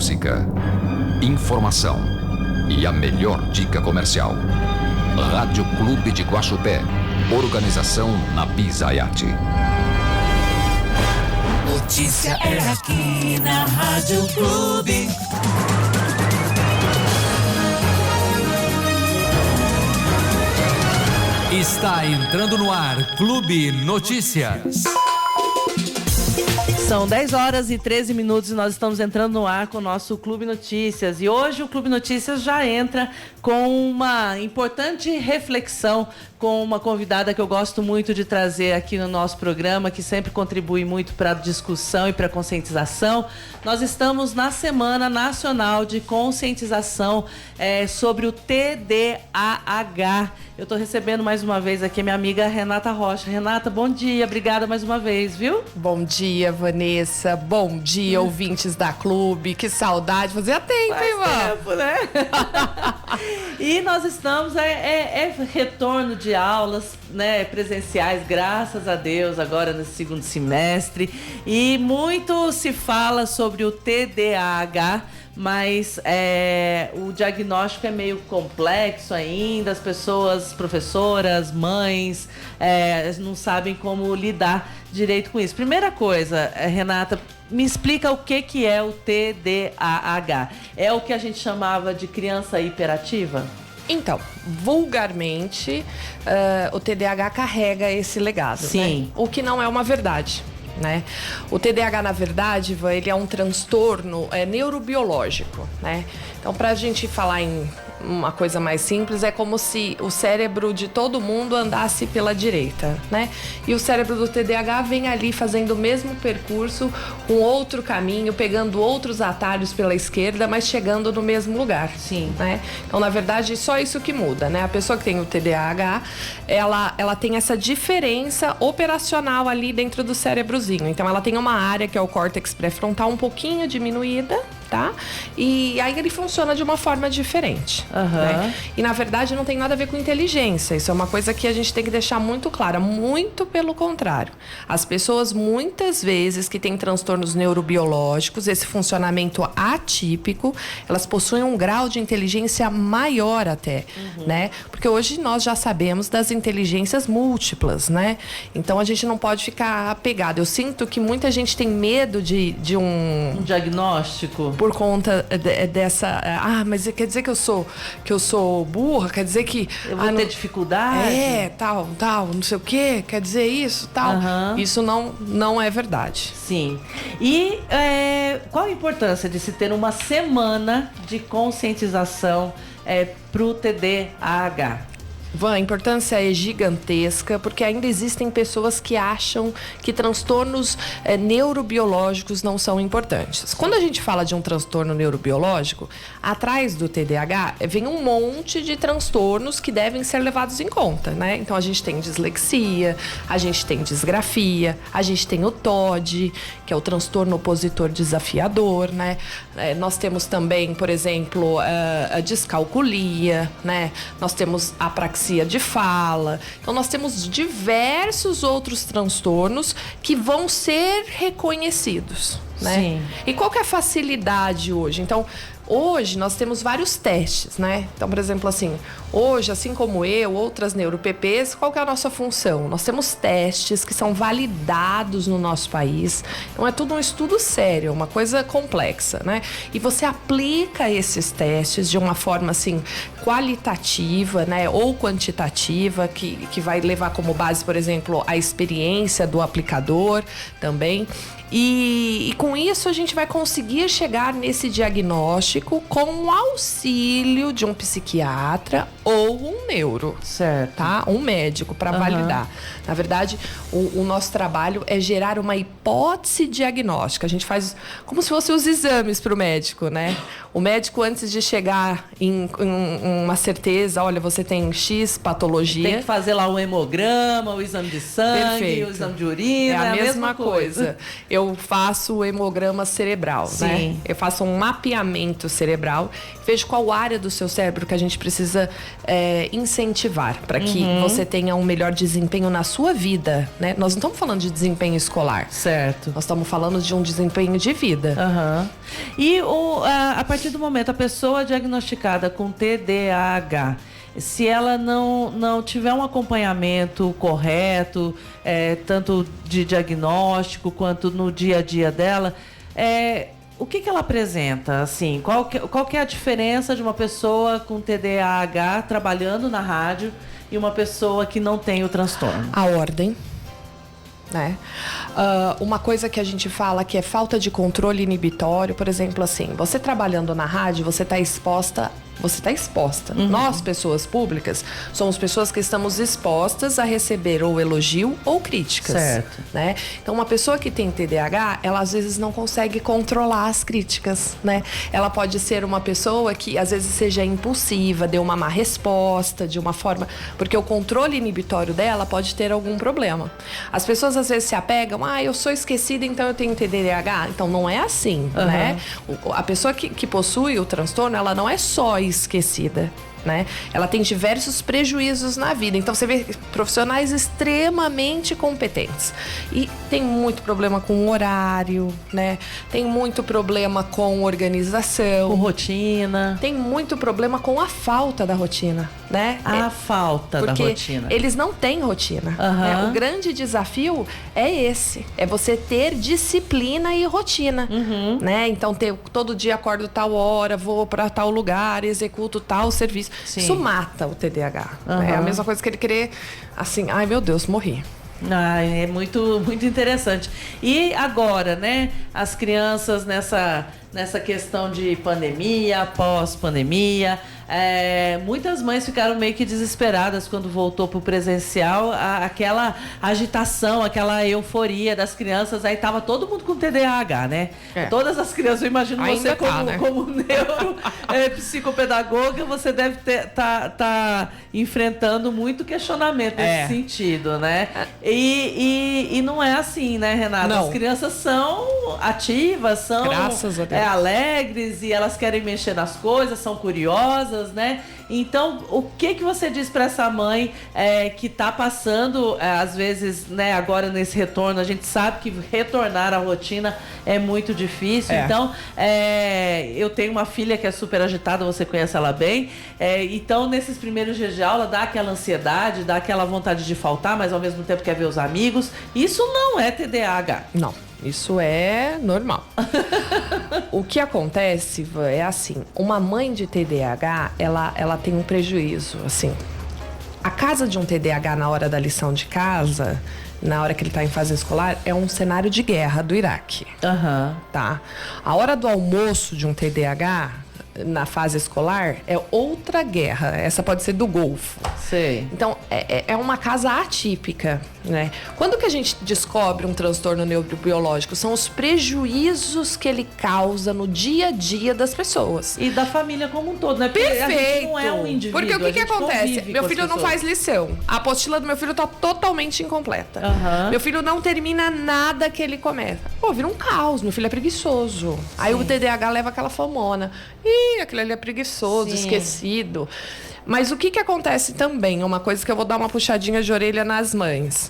música, informação e a melhor dica comercial. Rádio Clube de Guaxupé. Organização Nabi Zayati. Notícia é aqui na Rádio Clube. Está entrando no ar Clube Notícias. São 10 horas e 13 minutos e nós estamos entrando no ar com o nosso Clube Notícias. E hoje o Clube Notícias já entra com uma importante reflexão com uma convidada que eu gosto muito de trazer aqui no nosso programa, que sempre contribui muito para a discussão e para a conscientização. Nós estamos na Semana Nacional de Conscientização sobre o TDAH. Eu estou recebendo mais uma vez aqui a minha amiga Renata Rocha. Renata, bom dia, obrigada mais uma vez, viu? Bom dia, Vanessa. Bom dia, ouvintes da Clube. Que saudade, fazia tempo, hein, Faz tempo, né? E nós estamos, retorno de aulas, né, presenciais, graças a Deus, agora no segundo semestre. E muito se fala sobre o TDAH, mas o diagnóstico é meio complexo ainda, as pessoas, professoras, mães, não sabem como lidar direito com isso. Primeira coisa, Renata, me explica o que é o TDAH. É o que a gente chamava de criança hiperativa? Então, vulgarmente, o TDAH carrega esse legado, sim, né? O que não é uma verdade, né? O TDAH, na verdade, ele é um transtorno neurobiológico, né? Então, para a gente falar em uma coisa mais simples, é como se o cérebro de todo mundo andasse pela direita, né? E o cérebro do TDAH vem ali fazendo o mesmo percurso, com outro caminho, pegando outros atalhos pela esquerda, mas chegando no mesmo lugar. Sim. Né? Então, na verdade, só isso que muda, né? A pessoa que tem o TDAH, ela tem essa diferença operacional ali dentro do cérebrozinho. Então, ela tem uma área que é o córtex pré-frontal um pouquinho diminuída, tá? E aí ele funciona de uma forma diferente. Né? E na verdade não tem nada a ver com inteligência. Isso é uma coisa que a gente tem que deixar muito clara. Muito pelo contrário. As pessoas muitas vezes que têm transtornos neurobiológicos, esse funcionamento atípico, elas possuem um grau de inteligência maior até, né? Porque hoje nós já sabemos das inteligências múltiplas, né? Então a gente não pode ficar apegado. Eu sinto que muita gente tem medo de um diagnóstico por conta dessa... mas quer dizer que eu sou burra? Quer dizer que... eu vou ter dificuldade? Tal, não sei o quê. Quer dizer isso, tal. Isso não é verdade. Sim. E qual a importância de se ter uma semana de conscientização para o TDAH? A importância é gigantesca, porque ainda existem pessoas que acham que transtornos neurobiológicos não são importantes. Quando a gente fala de um transtorno neurobiológico, atrás do TDAH vem um monte de transtornos que devem ser levados em conta, né? Então a gente tem dislexia, a gente tem disgrafia, a gente tem o TOD, que é o transtorno opositor desafiador, né? Nós temos também, por exemplo, a descalculia, né? Nós temos a apraxia de fala. Então, nós temos diversos outros transtornos que vão ser reconhecidos, né? Sim. E qual que é a facilidade hoje? Então, hoje nós temos vários testes, né? Então, por exemplo, assim, hoje, assim como eu, outras neuro-PPs, qual que é a nossa função? Nós temos testes que são validados no nosso país. Então, é tudo um estudo sério, uma coisa complexa, né? E você aplica esses testes de uma forma, assim, qualitativa, né? Ou quantitativa, que vai levar como base, por exemplo, a experiência do aplicador também. E com isso a gente vai conseguir chegar nesse diagnóstico com o auxílio de um psiquiatra ou um neuro, certo? Tá? Um médico para validar. Na verdade, o nosso trabalho é gerar uma hipótese diagnóstica. A gente faz como se fossem os exames para o médico, né? O médico, antes de chegar em uma certeza, olha, você tem X patologia. Tem que fazer lá o hemograma, o exame de sangue, Perfeito. o exame de urina. É a mesma coisa. Eu eu faço o hemograma cerebral, né? Eu faço um mapeamento cerebral, vejo qual área do seu cérebro que a gente precisa incentivar para que você tenha um melhor desempenho na sua vida, né? Nós não estamos falando de desempenho escolar. Certo. Nós estamos falando de um desempenho de vida. E a partir do momento, a pessoa diagnosticada com TDAH, se ela não tiver um acompanhamento correto, tanto de diagnóstico quanto no dia a dia dela, o que ela apresenta? Assim, qual que é a diferença de uma pessoa com TDAH trabalhando na rádio e uma pessoa que não tem o transtorno? A ordem. Né? Uma coisa que a gente fala que é falta de controle inibitório, por exemplo, assim, você trabalhando na rádio, você está exposta. Nós, pessoas públicas, somos pessoas que estamos expostas a receber ou elogio ou críticas. Certo. Né? Então, uma pessoa que tem TDAH, ela às vezes não consegue controlar as críticas, né? Ela pode ser uma pessoa que às vezes seja impulsiva, dê uma má resposta, de uma forma... Porque o controle inibitório dela pode ter algum problema. As pessoas às vezes se apegam, eu sou esquecida, então eu tenho TDAH. Então, não é assim, né? A pessoa que possui o transtorno, ela não é só esquecida, né? Ela tem diversos prejuízos na vida. Então você vê profissionais extremamente competentes e tem muito problema com horário, né? Tem muito problema com organização, com rotina. Tem muito problema com a falta da rotina, né? A falta da rotina. Porque eles não têm rotina. Né? O grande desafio é esse, é você ter disciplina e rotina, né? Então todo dia acordo tal hora, vou para tal lugar, executo tal serviço. Sim. Isso mata o TDAH. É a mesma coisa que ele querer, assim, ai meu Deus, morri. É muito, muito interessante. E agora, né, as crianças nessa questão de pandemia, pós-pandemia, muitas mães ficaram meio que desesperadas quando voltou pro presencial, aquela agitação, aquela euforia das crianças, aí tava todo mundo com TDAH, né? Todas as crianças, eu imagino ainda você como neuro psicopedagoga, você deve tá enfrentando muito questionamento nesse sentido, né? E não é assim, né, Renata? Não. As crianças são ativas, são graças a Deus. Alegres e elas querem mexer nas coisas, são curiosas, né? Então, o que você diz para essa mãe que tá passando, às vezes, né, agora nesse retorno, a gente sabe que retornar à rotina é muito difícil. Então, eu tenho uma filha que é super agitada, você conhece ela bem. Então, nesses primeiros dias de aula, dá aquela ansiedade, dá aquela vontade de faltar, mas ao mesmo tempo quer ver os amigos. Isso não é TDAH. Não. Isso é normal. O que acontece é assim, uma mãe de TDAH, ela tem um prejuízo, assim. A casa de um TDAH na hora da lição de casa, na hora que ele está em fase escolar, é um cenário de guerra do Iraque. Tá? A hora do almoço de um TDAH na fase escolar é outra guerra. Essa pode ser do Golfo. Sei. Então, é uma casa atípica, né? Quando que a gente descobre um transtorno neurobiológico? São os prejuízos que ele causa no dia a dia das pessoas. E da família como um todo, né? Porque Perfeito! a gente não é um indivíduo. Porque o que acontece? Meu filho não faz lição. A apostila do meu filho tá totalmente incompleta. Meu filho não termina nada que ele começa. Pô, vira um caos. Meu filho é preguiçoso. Sim. Aí o TDAH leva aquela famona. Aquele ali é preguiçoso, esquecido. Mas o que acontece também? Uma coisa que eu vou dar uma puxadinha de orelha nas mães.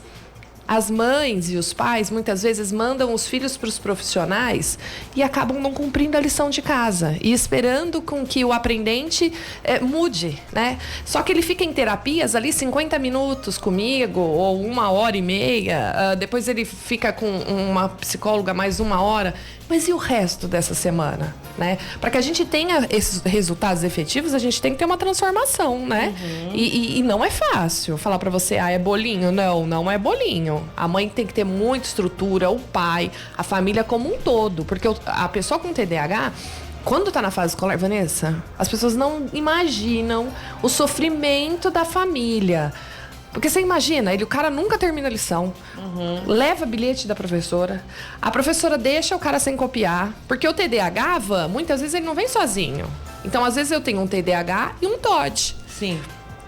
As mães e os pais, muitas vezes, mandam os filhos para os profissionais e acabam não cumprindo a lição de casa e esperando com que o aprendente mude, né? Só que ele fica em terapias ali 50 minutos comigo ou 1h30, depois ele fica com uma psicóloga mais 1 hora. Mas e o resto dessa semana, né? Para que a gente tenha esses resultados efetivos, a gente tem que ter uma transformação, né? E não é fácil falar para você, é bolinho. Não é bolinho. A mãe tem que ter muita estrutura, o pai, a família como um todo. Porque a pessoa com TDAH, quando tá na fase escolar, Vanessa, as pessoas não imaginam o sofrimento da família. Porque você imagina, o cara nunca termina a lição, leva bilhete da professora, a professora deixa o cara sem copiar, porque o TDAH, muitas vezes ele não vem sozinho. Então, às vezes eu tenho um TDAH e um TOD. Sim.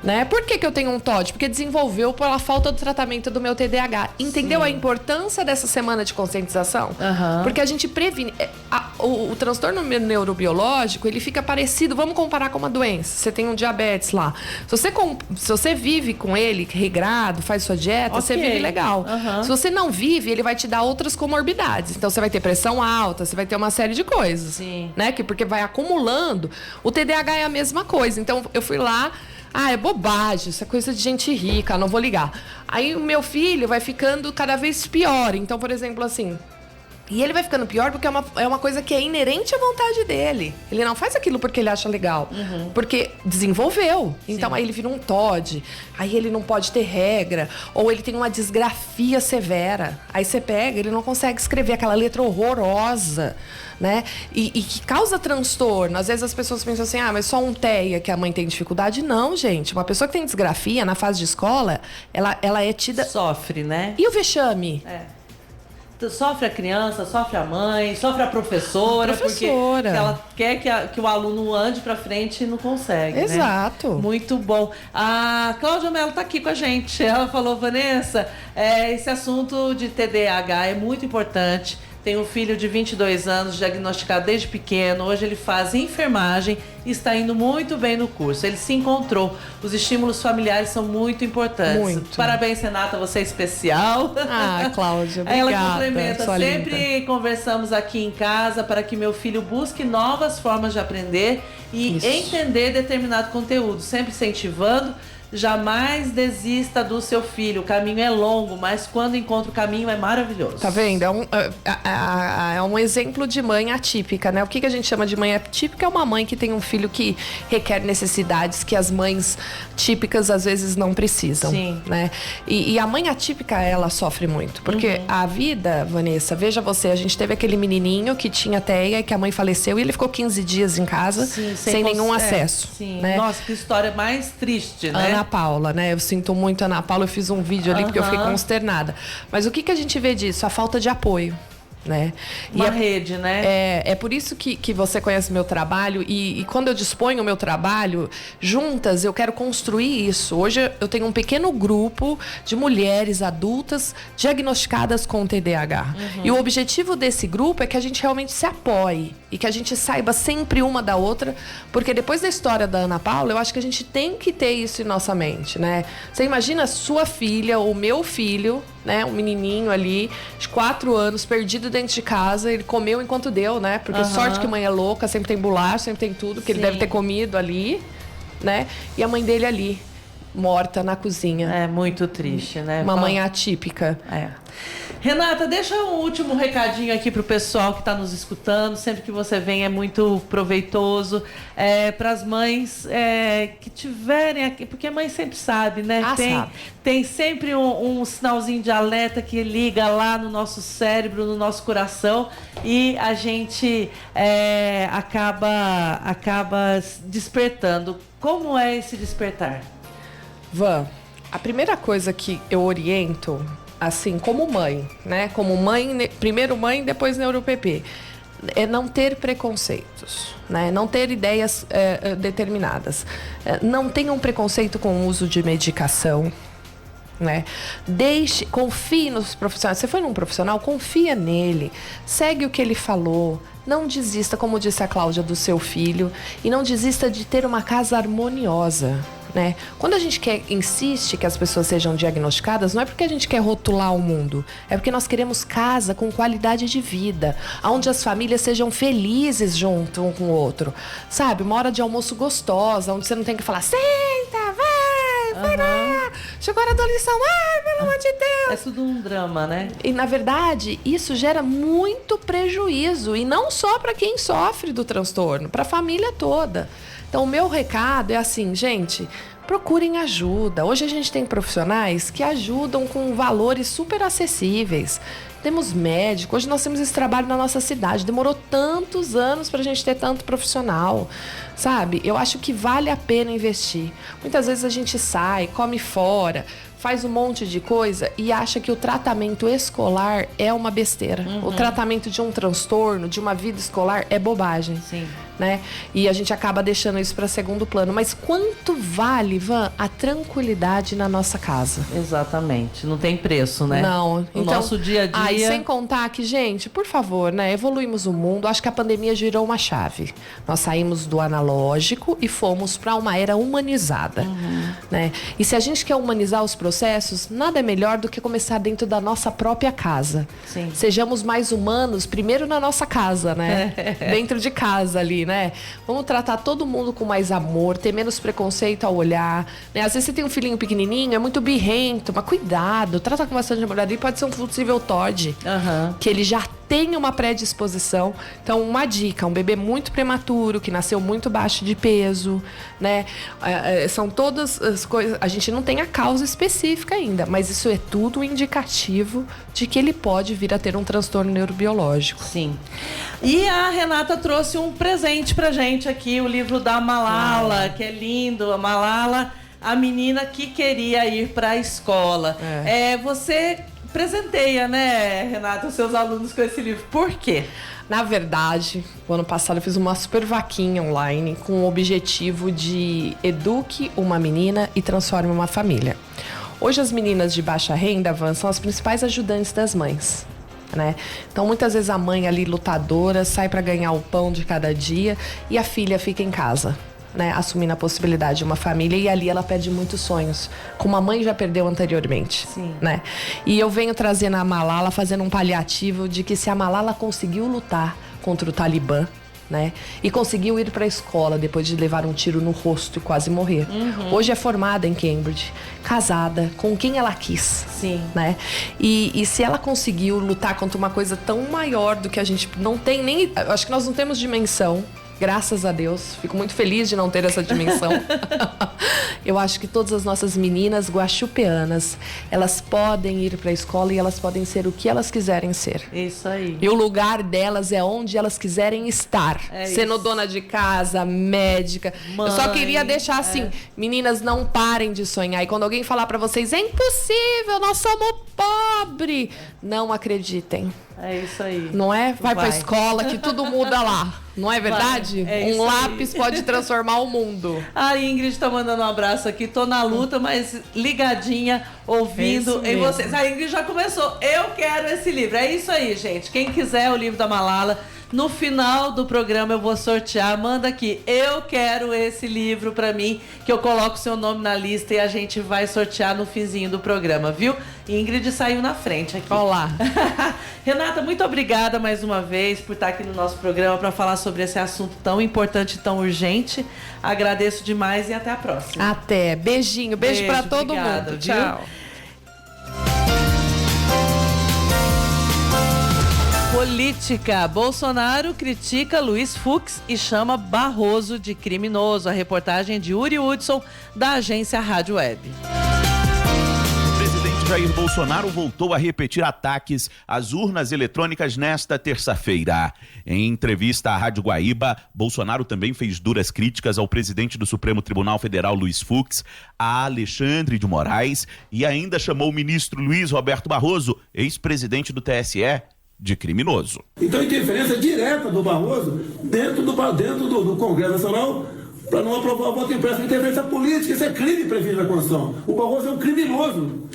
Né? Por que eu tenho um TOD? Porque desenvolveu pela falta do tratamento do meu TDAH. Entendeu a importância dessa semana de conscientização? Porque a gente previne. O transtorno neurobiológico, ele fica parecido, vamos comparar com uma doença. Você tem um diabetes lá. Se você vive com ele, regrado, faz sua dieta, você vive legal. Se você não vive, ele vai te dar outras comorbidades. Então, você vai ter pressão alta, você vai ter uma série de coisas. Né? Porque vai acumulando. O TDAH é a mesma coisa. Então, eu fui lá... é bobagem, isso é coisa de gente rica, não vou ligar. Aí o meu filho vai ficando cada vez pior. Então, por exemplo, assim... E ele vai ficando pior porque é uma coisa que é inerente à vontade dele. Ele não faz aquilo porque ele acha legal. Porque desenvolveu. Então, aí ele vira um TOD. Aí ele não pode ter regra. Ou ele tem uma disgrafia severa. Aí você pega, ele não consegue escrever aquela letra horrorosa, né? E que causa transtorno. Às vezes as pessoas pensam assim, mas só um TEA que a mãe tem dificuldade. Não, gente. Uma pessoa que tem disgrafia na fase de escola, ela é tida... Sofre, né? E o vexame? Sofre a criança, sofre a mãe, sofre a professora. Porque ela quer que o aluno ande pra frente e não consegue. Exato. Né? Muito bom. A Cláudia Mello tá aqui com a gente. Ela falou, Vanessa, esse assunto de TDAH é muito importante. Tem um filho de 22 anos, diagnosticado desde pequeno. Hoje ele faz enfermagem e está indo muito bem no curso. Ele se encontrou. Os estímulos familiares são muito importantes. Muito. Parabéns, Renata, você é especial. Cláudia, obrigada. Ela complementa. Sempre conversamos aqui em casa para que meu filho busque novas formas de aprender e entender determinado conteúdo. Sempre incentivando. Jamais desista do seu filho. O caminho é longo, mas quando encontra o caminho é maravilhoso. Tá vendo? É um exemplo de mãe atípica, né? O que a gente chama de mãe atípica é uma mãe que tem um filho que requer necessidades que as mães típicas às vezes não precisam. Né? E a mãe atípica, ela sofre muito. Porque a vida, Vanessa, veja você, a gente teve aquele menininho que tinha TEA e que a mãe faleceu e ele ficou 15 dias em casa sem nenhum acesso. Né? Nossa, que história mais triste, né? Ana Paula, né? Eu sinto muito a Ana Paula, eu fiz um vídeo ali porque eu fiquei consternada. Mas o que a gente vê disso? A falta de apoio. Né? Uma rede, né? É por isso que você conhece meu trabalho e quando eu disponho o meu trabalho, juntas eu quero construir isso. Hoje eu tenho um pequeno grupo de mulheres adultas diagnosticadas com TDAH. E o objetivo desse grupo é que a gente realmente se apoie e que a gente saiba sempre uma da outra, porque depois da história da Ana Paula, eu acho que a gente tem que ter isso em nossa mente, né? Você imagina sua filha ou meu filho, né, um menininho ali de 4 anos, perdido dentro de casa, ele comeu enquanto deu, né? Porque sorte que mãe é louca, sempre tem bolacha, sempre tem tudo que ele deve ter comido ali, né? E a mãe dele ali, morta na cozinha. É muito triste, né? Uma mãe atípica. Renata, deixa um último recadinho aqui pro pessoal que está nos escutando. Sempre que você vem é muito proveitoso. Para as mães que tiverem aqui, porque a mãe sempre sabe, né? Tem sempre um sinalzinho de alerta que liga lá no nosso cérebro, no nosso coração, e a gente acaba despertando. Como é esse despertar? Van, a primeira coisa que eu oriento, assim, como mãe, né? Como mãe, primeiro mãe, depois NeuroPP, é não ter preconceitos, né? Não ter ideias determinadas. Não tenha um preconceito com o uso de medicação, né? Confie nos profissionais. Você foi num profissional, confia nele, segue o que ele falou. Não desista, como disse a Cláudia, do seu filho, e não desista de ter uma casa harmoniosa, né? Quando a gente insiste que as pessoas sejam diagnosticadas, não é porque a gente quer rotular o mundo, é porque nós queremos casa com qualidade de vida, onde as famílias sejam felizes junto um com o outro, sabe? Uma hora de almoço gostosa, onde você não tem que falar, senta, vai lá, chegou a hora da lição, pelo amor de Deus. É tudo um drama, né? E, na verdade, isso gera muito prejuízo, e não só para quem sofre do transtorno, para a família toda. Então, o meu recado é assim, gente, procurem ajuda. Hoje a gente tem profissionais que ajudam com valores super acessíveis. Temos médico, hoje nós temos esse trabalho na nossa cidade. Demorou tantos anos para a gente ter tanto profissional, sabe? Eu acho que vale a pena investir. Muitas vezes a gente sai, come fora, faz um monte de coisa e acha que o tratamento escolar é uma besteira. O tratamento de um transtorno, de uma vida escolar, é bobagem. né? E a gente acaba deixando isso para segundo plano. Mas quanto vale, Van, a tranquilidade na nossa casa? Exatamente. Não tem preço, né? Não. No nosso dia a dia... E sem contar que, gente, por favor, né? Evoluímos o mundo. Acho que a pandemia girou uma chave. Nós saímos do analógico e fomos para uma era humanizada, né? E se a gente quer humanizar os processos, nada é melhor do que começar dentro da nossa própria casa. Sim. Sejamos mais humanos, primeiro na nossa casa, né? Dentro de casa ali, né? Vamos tratar todo mundo com mais amor, ter menos preconceito ao olhar, né? Às vezes você tem um filhinho pequenininho, é muito birrento, mas cuidado, trata com bastante amor ali, pode ser um possível TOD, que ele já tem uma predisposição. Então, uma dica, um bebê muito prematuro, que nasceu muito baixo de peso, né? São todas as coisas, a gente não tem a causa específica ainda, mas isso é tudo indicativo de que ele pode vir a ter um transtorno neurobiológico. Sim. E a Renata trouxe um presente pra gente aqui, o livro da Malala, que é lindo. A Malala, a menina que queria ir pra escola. Você presenteia, né, Renata, os seus alunos com esse livro. Por quê? Na verdade, o ano passado eu fiz uma super vaquinha online com o objetivo de eduque uma menina e transforme uma família. Hoje as meninas de baixa renda, Van, são as principais ajudantes das mães, né? Então muitas vezes a mãe ali lutadora sai para ganhar o pão de cada dia e a filha fica em casa, né, assumindo a possibilidade de uma família, e ali ela perde muitos sonhos, como a mãe já perdeu anteriormente. Sim. Né? E eu venho trazendo a Malala, fazendo um paliativo de que se a Malala conseguiu lutar contra o Talibã, né, e conseguiu ir para a escola depois de levar um tiro no rosto e quase morrer. Hoje é formada em Cambridge, casada com quem ela quis. Sim. Né? E se ela conseguiu lutar contra uma coisa tão maior do que a gente não tem nem... Acho que nós não temos dimensão. Graças a Deus, fico muito feliz de não ter essa dimensão. Eu acho que todas as nossas meninas guaxupeanas, elas podem ir para a escola e elas podem ser o que elas quiserem ser. Isso aí. E o lugar delas é onde elas quiserem estar. Sendo dona de casa, médica. Mãe, eu só queria deixar assim, meninas, não parem de sonhar. E quando alguém falar para vocês, é impossível, nós somos pobres, não acreditem. É isso aí. Não é? Vai pra escola que tudo muda lá. Não é verdade? Um lápis pode transformar o mundo. A Ingrid tá mandando um abraço aqui. Tô na luta, mas ligadinha, ouvindo em vocês. A Ingrid já começou. Eu quero esse livro. É isso aí, gente. Quem quiser o livro da Malala, no final do programa eu vou sortear. Manda aqui. Eu quero esse livro pra mim, que eu coloco o seu nome na lista e a gente vai sortear no finzinho do programa, viu? Ingrid saiu na frente aqui. Olá. Renata, muito obrigada mais uma vez por estar aqui no nosso programa para falar sobre esse assunto tão importante e tão urgente. Agradeço demais e até a próxima. Até. Beijinho. Beijo para todo mundo. Viu? Tchau. Política. Bolsonaro critica Luiz Fux e chama Barroso de criminoso. A reportagem de Uri Hudson, da agência Rádio Web. Jair Bolsonaro voltou a repetir ataques às urnas eletrônicas nesta terça-feira. Em entrevista à Rádio Guaíba, Bolsonaro também fez duras críticas ao presidente do Supremo Tribunal Federal, Luiz Fux, a Alexandre de Moraes, e ainda chamou o ministro Luiz Roberto Barroso, ex-presidente do TSE, de criminoso. Então, interferência direta do Barroso dentro do Congresso Nacional para não aprovar o voto impresso de interferência política. Isso é crime previsto na Constituição. O Barroso é um criminoso.